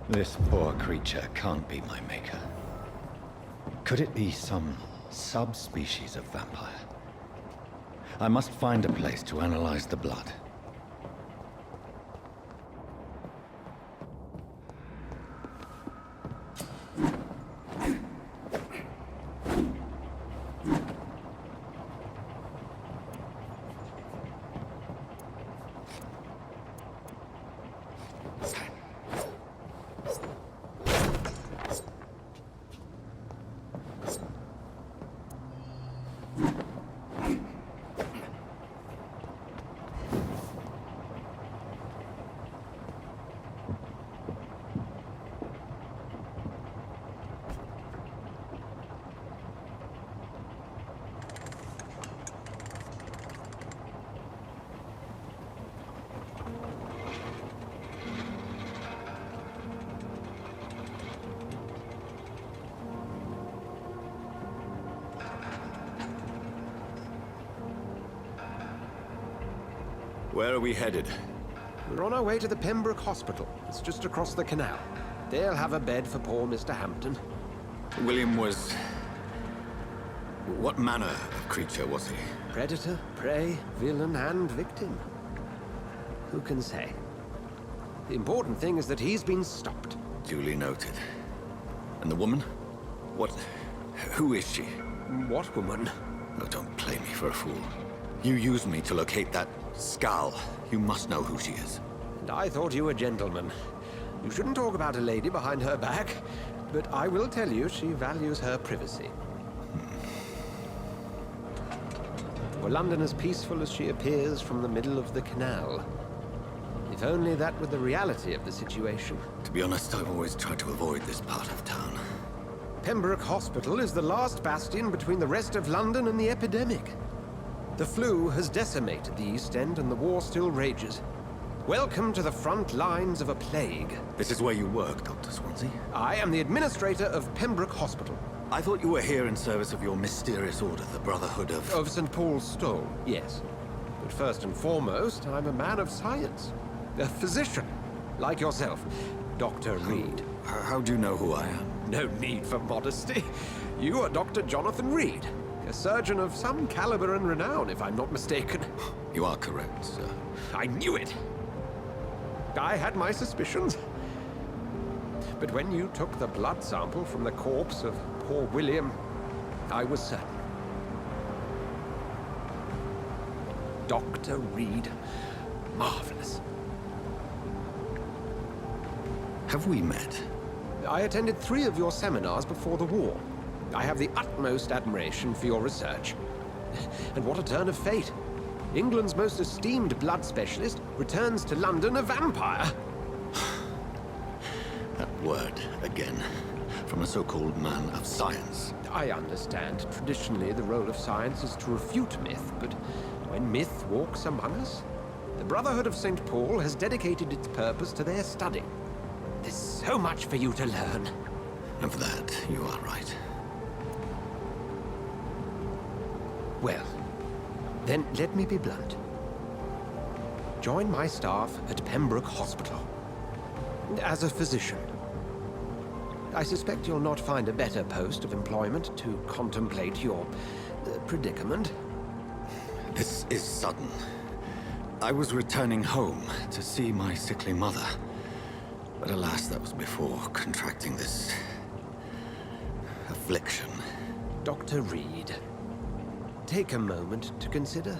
This poor creature can't be my maker. Could it be some subspecies of vampire? I must find a place to analyze the blood. Where are we headed? We're on our way to the Pembroke Hospital. It's just across the canal. They'll have a bed for poor Mr. Hampton. William was... What manner of creature was he? Predator, prey, villain, and victim. Who can say? The important thing is that he's been stopped. Duly noted. And the woman? What... Who is she? What woman? Oh, don't play me for a fool. You used me to locate that skull. You must know who she is. And I thought you a gentleman. You shouldn't talk about a lady behind her back, but I will tell you she values her privacy. Were London as peaceful as she appears from the middle of the canal? If only that were the reality of the situation. To be honest, I've always tried to avoid this part of town. Pembroke Hospital is the last bastion between the rest of London and the epidemic. The flu has decimated the East End and the war still rages. Welcome to the front lines of a plague. This is where you work, Dr. Swansea? I am the administrator of Pembroke Hospital. I thought you were here in service of your mysterious order, the Brotherhood of... Of St. Paul's Stole, yes. But first and foremost, I'm a man of science. A physician, like yourself, Dr. Reed. How do you know who I am? No need for modesty. You are Dr. Jonathan Reed, a surgeon of some caliber and renown, if I'm not mistaken. You are correct, sir. I knew it! I had my suspicions. But when you took the blood sample from the corpse of poor William, I was certain. Dr. Reed. Marvelous. Have we met? I attended 3 of your seminars before the war. I have the utmost admiration for your research. And what a turn of fate. England's most esteemed blood specialist returns to London a vampire. That word, again. From a so-called man of science. I understand. Traditionally, the role of science is to refute myth, but when myth walks among us, the Brotherhood of St. Paul has dedicated its purpose to their study. There's so much for you to learn. Of that, you are right. Well, then let me be blunt. Join my staff at Pembroke Hospital. As a physician. I suspect you'll not find a better post of employment to contemplate your predicament. This is sudden. I was returning home to see my sickly mother. But alas, that was before contracting this... affliction. Dr. Reed, take a moment to consider.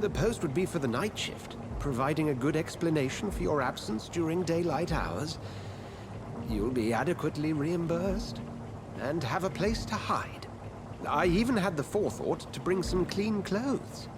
The post would be for the night shift, providing a good explanation for your absence during daylight hours. You'll be adequately reimbursed, and have a place to hide. I even had the forethought to bring some clean clothes.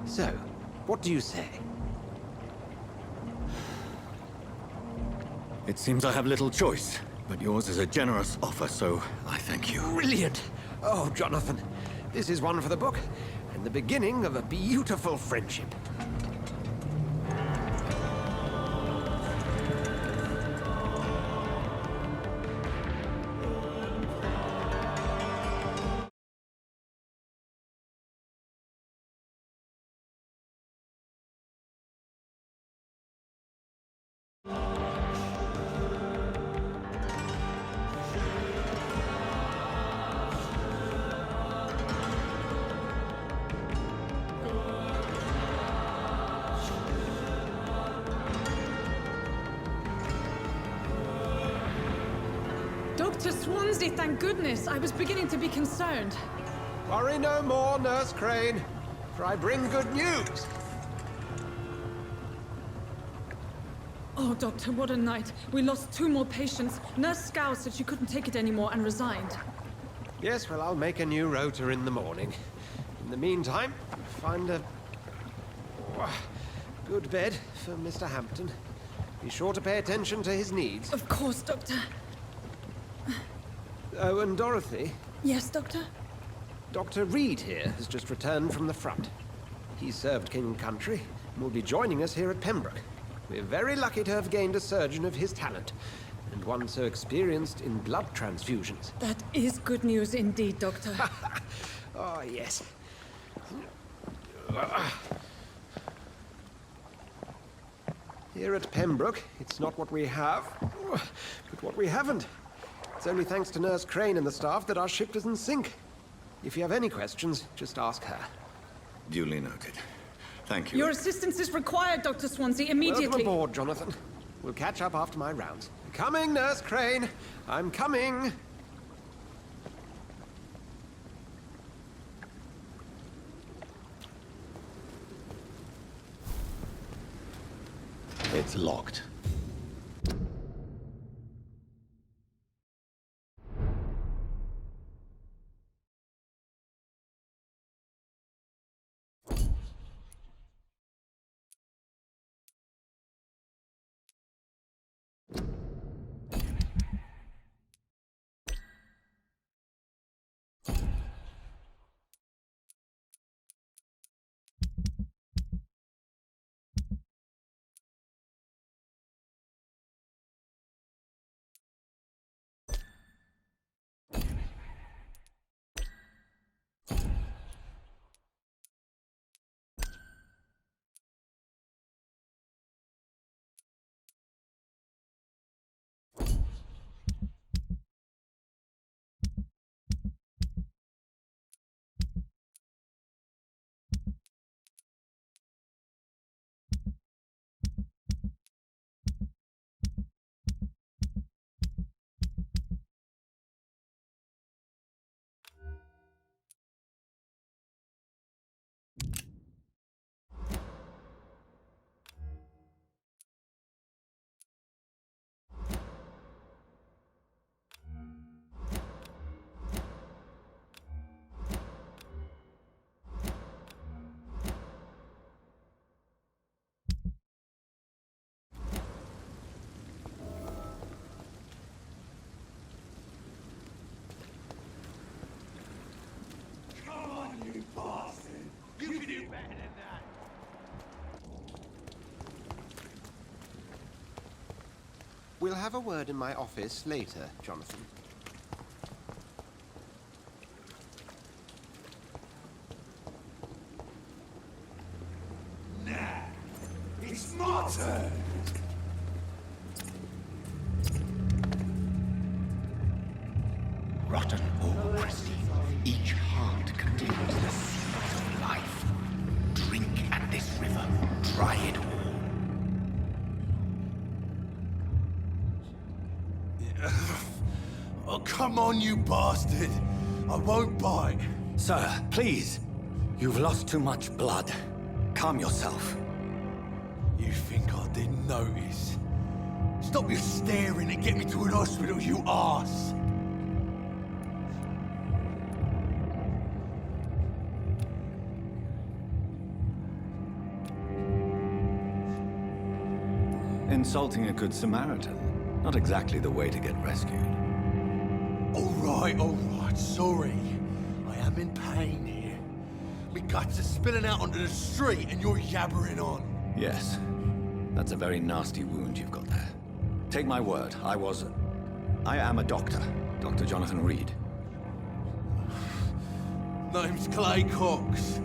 So, what do you say? It seems I have little choice, but yours is a generous offer, so I thank you. Brilliant! Oh, Jonathan, this is one for the book, and the beginning of a beautiful friendship. Dr. Swansea, thank goodness. I was beginning to be concerned. Worry no more, Nurse Crane, for I bring good news. Oh, Doctor, what a night. We lost 2 more patients. Nurse Scow said she couldn't take it anymore and resigned. Yes, well, I'll make a new rota in the morning. In the meantime, find a good bed for Mr. Hampton. Be sure to pay attention to his needs. Of course, Doctor. Oh, and Dorothy, Yes, Doctor? Dr. Reed here has just returned from the front. He served King and Country and will be joining us here at Pembroke. We're very lucky to have gained a surgeon of his talent, and one so experienced in blood transfusions. That is good news indeed, Doctor. Oh, yes. Here at Pembroke, it's not what we have, but what we haven't. It's only thanks to Nurse Crane and the staff that our ship doesn't sink. If you have any questions, just ask her. Duly noted. Thank you. Your assistance is required, Dr. Swansea, immediately. Welcome aboard, Jonathan. We'll catch up after my rounds. Coming, Nurse Crane. I'm coming. It's locked. We'll have a word in my office later, Jonathan. Nah, it's my turn. Rotten or pristine, each heart contains the seed of life. Drink at this river, try it all. Oh, come on, you bastard. I won't bite. Sir, please. You've lost too much blood. Calm yourself. You think I didn't notice? Stop your staring and get me to an hospital, you arse. Insulting a good Samaritan. Not exactly the way to get rescued. All right, sorry. I am in pain here. My guts are spilling out onto the street and you're yabbering on. Yes. That's a very nasty wound you've got there. Take my word, I am a doctor. Dr. Jonathan Reed. Name's Clay Cox.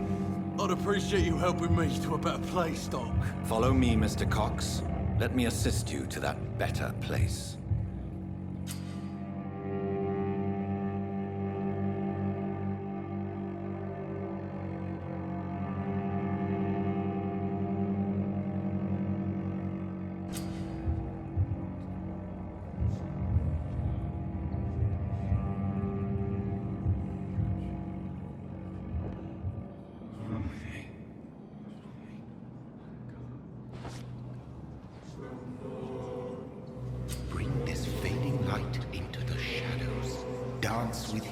I'd appreciate you helping me to a better place, Doc. Follow me, Mr. Cox. Let me assist you to that better place.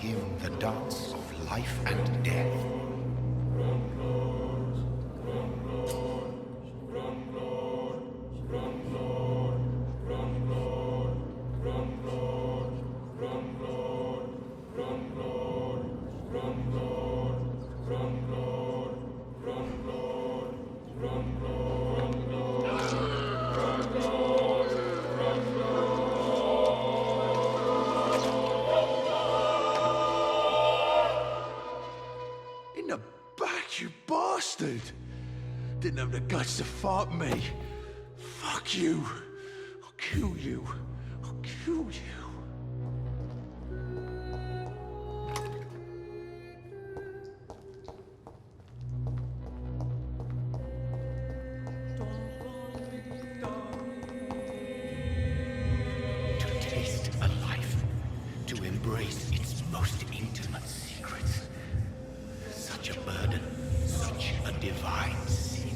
him the dance of life and death. In the back, you bastard! Didn't have the guts to fight me. Fuck you. I'll kill you. I'll kill you. To taste a life, to embrace its most intimate secrets. Such a burden, such a divine sin.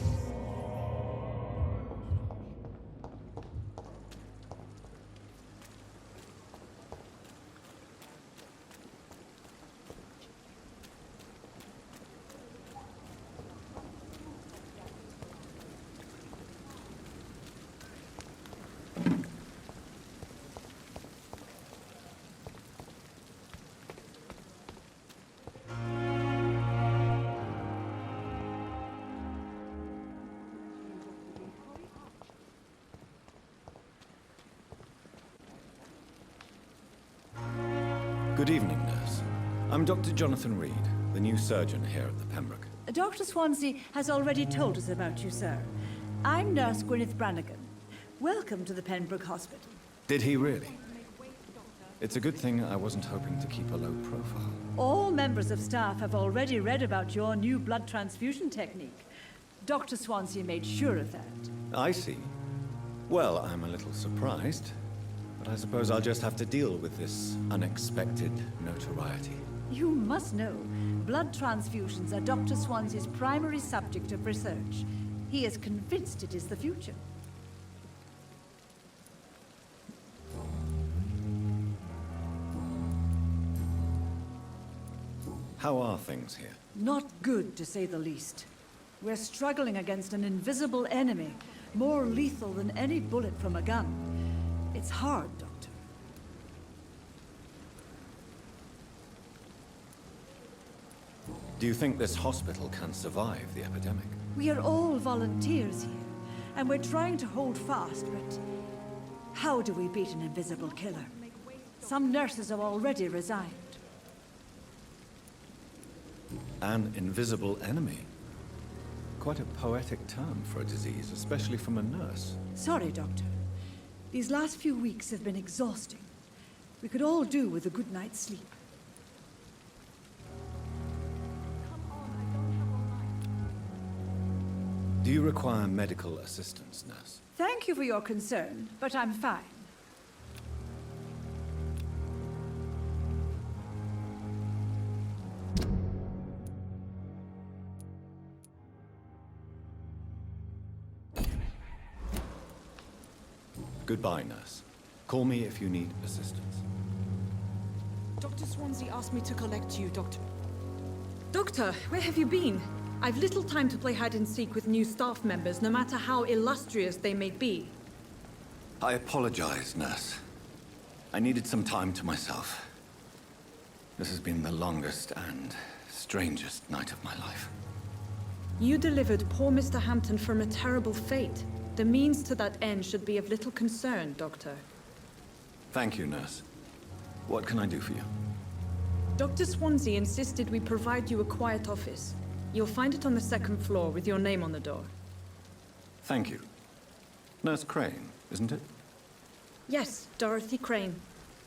Good evening, nurse. I'm Dr. Jonathan Reed, the new surgeon here at the Pembroke. Dr. Swansea has already told us about you, sir. I'm Nurse Gwyneth Brannigan. Welcome to the Pembroke Hospital. Did he really? It's a good thing I wasn't hoping to keep a low profile. All members of staff have already read about your new blood transfusion technique. Dr. Swansea made sure of that. I see. Well, I'm a little surprised, but I suppose I'll just have to deal with this unexpected notoriety. You must know, blood transfusions are Dr. Swansea's primary subject of research. He is convinced it is the future. How are things here? Not good, to say the least. We're struggling against an invisible enemy, more lethal than any bullet from a gun. It's hard, Doctor. Do you think this hospital can survive the epidemic? We are all volunteers here, and we're trying to hold fast, but how do we beat an invisible killer? Some nurses have already resigned. An invisible enemy? Quite a poetic term for a disease, especially from a nurse. Sorry, Doctor. These last few weeks have been exhausting. We could all do with a good night's sleep. Do you require medical assistance, nurse? Thank you for your concern, but I'm fine. Goodbye, nurse. Call me if you need assistance. Dr. Swansea asked me to collect you, Doctor. Doctor, where have you been? I've little time to play hide and seek with new staff members, no matter how illustrious they may be. I apologize, nurse. I needed some time to myself. This has been the longest and strangest night of my life. You delivered poor Mr. Hampton from a terrible fate. The means to that end should be of little concern, Doctor. Thank you, nurse. What can I do for you? Dr. Swansea insisted we provide you a quiet office. You'll find it on the second floor with your name on the door. Thank you. Nurse Crane, isn't it? Yes, Dorothy Crane.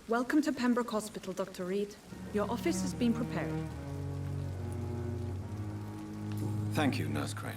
Welcome to Pembroke Hospital, Dr. Reed. Your office has been prepared. Thank you, Nurse Crane.